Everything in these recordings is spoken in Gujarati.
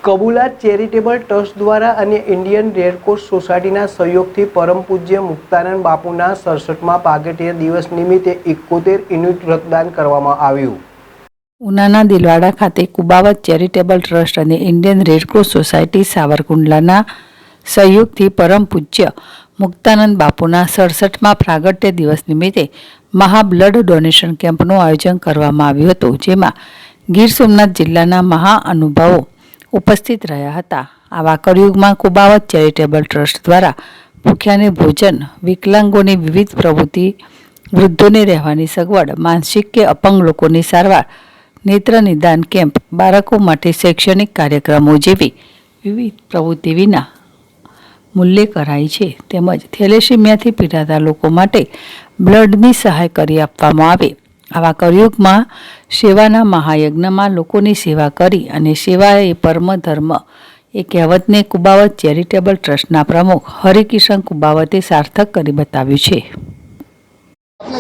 કબૂલાત ચેરિટેબલ ટ્રસ્ટ દ્વારા અને ઇન્ડિયન રેડક્રોસ સોસાયટીના સહયોગથી પરમ પૂજ્ય મુક્તાનંદ બાપુના 67મા પ્રાગટ્ય દિવસ નિમિત્તે 71 યુનિટ રક્તદાન કરવામાં આવ્યું। ઉનાના દિલવાડા ખાતે કુબાવત ચેરિટેબલ ટ્રસ્ટ અને ઇન્ડિયન રેડક્રોસ સોસાયટી સાવરકુંડલાના સહયોગથી પરમ પૂજ્ય મુક્તાનંદ બાપુના 67મા પ્રાગટ્ય દિવસ નિમિત્તે મહા બ્લડ ડોનેશન કેમ્પનું આયોજન કરવામાં આવ્યું હતું, જેમાં ગીર સોમનાથ જિલ્લાના મહાનુભાવો ઉપસ્થિત રહ્યા હતા। આવા કળયુગમાં કુબાવત ચેરિટેબલ ટ્રસ્ટ દ્વારા ભૂખ્યાને ભોજન, વિકલાંગોની વિવિધ પ્રવૃત્તિ, વૃદ્ધોને રહેવાની સગવડ, માનસિક કે અપંગ લોકોની સારવાર, નેત્ર નિદાન કેમ્પ, બાળકો માટે શૈક્ષણિક કાર્યક્રમો જેવી વિવિધ પ્રવૃત્તિ વિના મૂલ્યે કરાઈ છે। તેમજ થેલેસીમિયાથી પીડાતા લોકો માટે બ્લડની સહાય કરી આપવામાં આવે। આવા કળયુગમાં સેવાના મહાયજ્ઞમાં લોકોની સેવા કરી અને સેવા એ પરમ ધર્મ એ કહેવતને કુબાવત ચેરિટેબલ ટ્રસ્ટના પ્રમુખ હરિકિશન કુબાવતે સાર્થક કરી બતાવ્યું છે।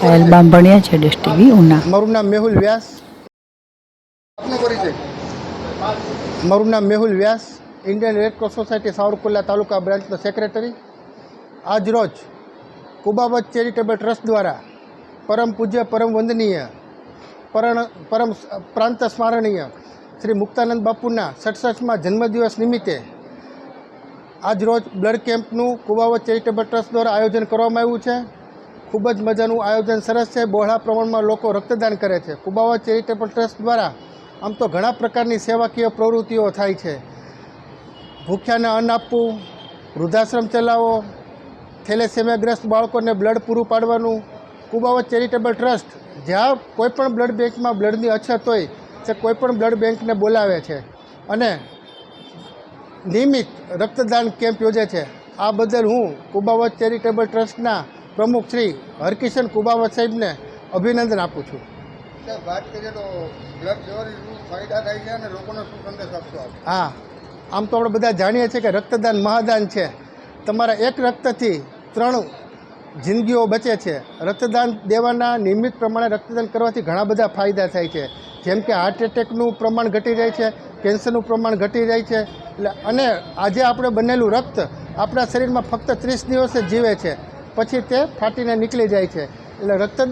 પાયલ બાંભણિયા, જેડેશ ટીવી, ઉના। મારું નામ મેહુલ વ્યાસ, ઇન્ડિયન રેડક્રોસ સોસાયટી સાવરકુંડલા તાલુકા બ્રાન્ચનો સેક્રેટરી। આજ રોજ કુબાવત ચેરિટેબલ ટ્રસ્ટ દ્વારા પરમ પૂજ્ય, પરમ વંદનીય, પરમ પ્રાંત સ્મરણીય શ્રી મુક્તાનંદ બાપુના 67મા જન્મદિવસ નિમિત્તે આજ રોજ બ્લડ કેમ્પનું કુબાવત ચેરિટેબલ ટ્રસ્ટ દ્વારા આયોજન કરવામાં આવ્યું છે। ખૂબ જ મજાનું આયોજન સરસ છે। બહોળા પ્રમાણમાં લોકો રક્તદાન કરે છે। કુબાવત ચેરિટેબલ ટ્રસ્ટ દ્વારા આમ તો ઘણા પ્રકારની સેવાકીય પ્રવૃત્તિઓ થાય છે। ભૂખ્યાને અન્ન આપવું, વૃદ્ધાશ્રમ ચલાવવો, થેલેસેમિયાગ્રસ્ત બાળકોને બ્લડ પૂરું પાડવાનું। કુબાવત ચેરિટેબલ ટ્રસ્ટ જ્યાં કોઈપણ બ્લડ બેંકમાં બ્લડની અછત હોય તે કોઈપણ બ્લડ બેંકને બોલાવે છે અને નિયમિત રક્તદાન કેમ્પ યોજે છે। આ બદલ હું કુબાવત ચેરિટેબલ ટ્રસ્ટના પ્રમુખ શ્રી હરકિશન કુબાવત સાહેબને અભિનંદન આપું છું। વાત કરીએ તો બ્લડ દેવાથી શું ફાયદા થાય છે અને લોકોને શું સંદેશ આપશો? હા, આમ તો આપણે બધા જાણીએ છીએ કે રક્તદાન મહાદાન છે। તમારા એક રક્તથી 3 જિંદગીઓ બચે છે। રક્તદાન દેવાના નિયમિત પ્રમાણે રક્તદાન કરવાથી ઘણા બધા ફાયદા થાય છે, જેમ કે હાર્ટ એટેકનું પ્રમાણ ઘટી જાય છે, કેન્સરનું પ્રમાણ ઘટી જાય છે। એટલે અને આજે આપણે બનેલું રક્ત આપણા શરીરમાં ફક્ત 30 દિવસ જ જીવે છે, પછી તે ફાટીને નીકળી જાય છે। એટલે રક્તદાન